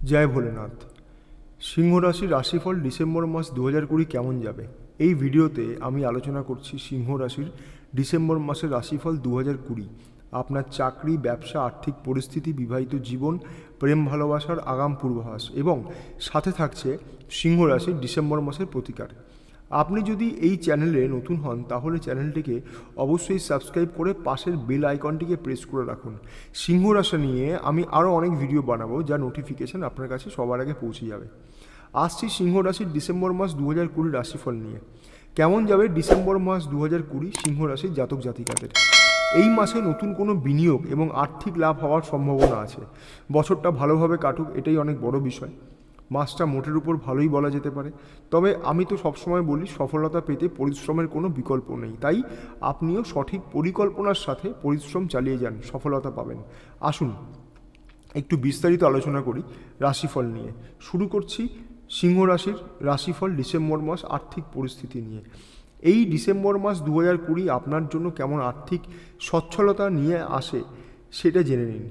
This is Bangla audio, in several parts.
জয় ভোলেনাথ। সিংহ রাশির রাশিফল ডিসেম্বর মাস 2020 কেমন যাবে, এই ভিডিওতে আমি আলোচনা করছি সিংহ রাশির ডিসেম্বর মাসের রাশিফল 2020। আপনার চাকরি, ব্যবসা, আর্থিক পরিস্থিতি, বিবাহিত জীবন, প্রেম ভালোবাসার আগাম পূর্বাভাস এবং সাথে থাকছে সিংহ রাশির ডিসেম্বর মাসের প্রতিকার। আপনি যদি এই চ্যানেলে নতুন হন তাহলে চ্যানেলটিকে অবশ্যই সাবস্ক্রাইব করে পাশের বেল আইকনটিকে প্রেস করে রাখুন। সিংহ রাশি নিয়ে আমি আরও অনেক ভিডিও বানাবো, যা নোটিফিকেশান আপনার কাছে সবার আগে পৌঁছে যাবে। আসছি সিংহ রাশির ডিসেম্বর মাস 2020 রাশিফল নিয়ে। কেমন যাবে ডিসেম্বর মাস 2020 সিংহ রাশির জাতক জাতিকাদের? এই মাসে নতুন কোনো বিনিয়োগ এবং আর্থিক লাভ হওয়ার সম্ভাবনা আছে। বছরটা ভালোভাবে কাটুক, এটাই অনেক বড় বিষয়। মাসটা মোটের উপর ভালোই বলা যেতে পারে। তবে আমি তো সবসময় বলি, সফলতা পেতে পরিশ্রমের কোনো বিকল্প নেই। তাই আপনিও সঠিক পরিকল্পনার সাথে পরিশ্রম চালিয়ে যান, সফলতা পাবেন। আসুন একটু বিস্তারিত আলোচনা করি রাশিফল নিয়ে। শুরু করছি সিংহ রাশির রাশিফল ডিসেম্বর মাস আর্থিক পরিস্থিতি নিয়ে। এই ডিসেম্বর মাস 2020 আপনার জন্য কেমন আর্থিক সচ্ছলতা নিয়ে আসে সেটা জেনে নিন।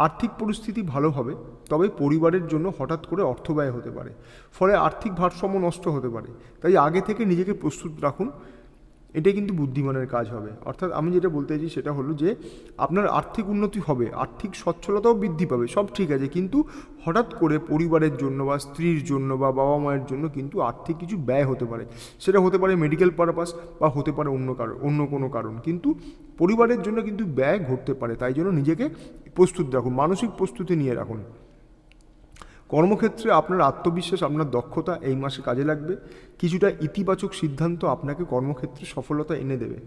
আর্থিক পরিস্থিতি ভালো হবে, তবে পরিবারের জন্য হঠাৎ করে অর্থ ব্যয় হতে পারে, ফলে আর্থিক ভারসাম্য নষ্ট হতে পারে। তাই আগে থেকে নিজেকে প্রস্তুত রাখুন, এটা কিন্তু বুদ্ধিমানের কাজ হবে। অর্থাৎ আমি যেটা বলতে চাইছি সেটা হলো যে আপনার আর্থিক উন্নতি হবে, আর্থিক সচ্ছলতাও বৃদ্ধি পাবে, সব ঠিক আছে, কিন্তু হঠাৎ করে পরিবারের জন্য বা স্ত্রীর জন্য বা বাবা মায়ের জন্য কিন্তু আর্থিক কিছু ব্যয় হতে পারে। সেটা হতে পারে মেডিকেল পারপাস বা হতে পারে অন্য কোনো কারণ, কিন্তু পরিবারের জন্য কিন্তু ব্যয় ঘটতে পারে। তাই জন্য নিজেকে প্রস্তুত রাখুন, মানসিক প্রস্তুতি নিয়ে রাখুন। কর্মক্ষেত্রে আপনার আত্মবিশ্বাস, আপনার দক্ষতা এই মাসে কাজে লাগবে। কিছুটা ইতিবাচক সিদ্ধান্ত আপনাকে কর্মক্ষেত্রে সফলতা এনে দেবে।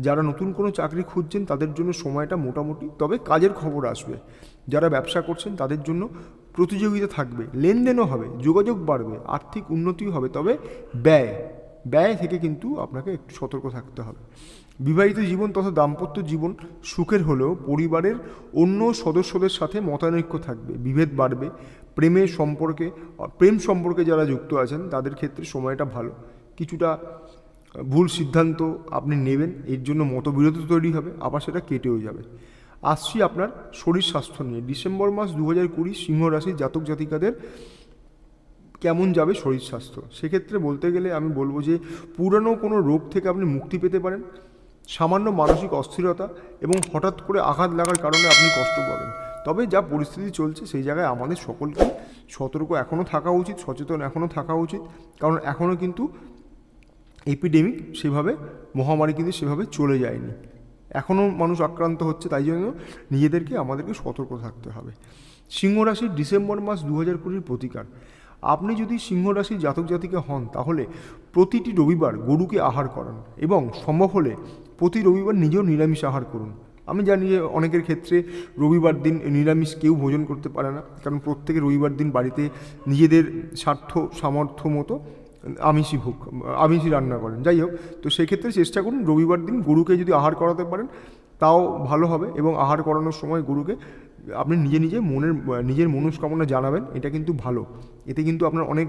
যারা নতুন কোনো চাকরি খুঁজছেন তাদের জন্য সময়টা মোটামুটি, তবে কাজের খবর আসবে। যারা ব্যবসা করছেন তাদের জন্য প্রতিযোগিতা থাকবে, লেনদেনও হবে, যোগাযোগ বাড়বে, আর্থিক উন্নতিও হবে, তবে ব্যয় থেকে কিন্তু আপনাকে একটু সতর্ক থাকতে হবে। বিবাহিত জীবন তথা দাম্পত্য জীবন সুখের হলেও পরিবারের অন্য সদস্যদের সাথে মতানৈক্য থাকবে, বিভেদ বাড়বে। প্রেম সম্পর্কে যারা যুক্ত আছেন তাদের ক্ষেত্রে সময়টা ভালো। কিছুটা ভুল সিদ্ধান্ত আপনি নেবেন, এর জন্য মতবিরোধ তৈরি হবে, আবার সেটা কেটেও যাবে। আসছি আপনার শরীর স্বাস্থ্য নিয়ে। ডিসেম্বর মাস 2020 সিংহ রাশির জাতক জাতিকাদের কেমন যাবে শরীর স্বাস্থ্য? সেক্ষেত্রে বলতে গেলে আমি বলবো যে পুরনো কোনো রোগ থেকে আপনি মুক্তি পেতে পারেন। সামান্য মানসিক অস্থিরতা এবং হঠাৎ করে আঘাত লাগার কারণে আপনি কষ্ট পাবেন। তবে যা পরিস্থিতি চলছে সেই জায়গায় আমাদের সকলকেই সতর্ক এখনও থাকা উচিত, সচেতন এখনও থাকা উচিত, কারণ এখনও কিন্তু এপিডেমিক সেভাবে, মহামারী কিন্তু সেভাবে চলে যায়নি, এখনও মানুষ আক্রান্ত হচ্ছে। তাই জন্য আমাদেরকে সতর্ক থাকতে হবে। সিংহ রাশির ডিসেম্বর মাস 2020 প্রতিকার। আপনি যদি সিংহ রাশির জাতক জাতিকা হন তাহলে প্রতিটি রবিবার গরুকে আহার করান এবং সম্ভব হলে প্রতি রবিবার নিজেও নিরামিষ আহার করুন। আমি জানি যে অনেকের ক্ষেত্রে রবিবার দিন নিরামিষ কেউ ভোজন করতে পারে না, কারণ প্রত্যেকে রবিবার দিন বাড়িতে নিজেদের সামর্থ্য মতো আমিষই রান্না করেন। যাই হোক, তো সেক্ষেত্রে চেষ্টা করুন রবিবার দিন গরুকে যদি আহার করাতে পারেন তাও ভালো হবে। এবং আহার করানোর সময় গরুকে আপনি নিজের মনস্কামনা জানাবেন, এটা কিন্তু ভালো। এতে কিন্তু আপনার অনেক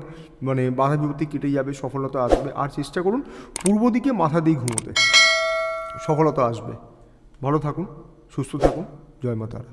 বাধা বিপত্তি কেটে যাবে, সফলতা আসবে। আর চেষ্টা করুন পূর্ব দিকে মাথা দিয়ে ঘুমোতে, সফলতা আসবে। ভালো থাকুন, সুস্থ থাকুন, জয় মা তারা।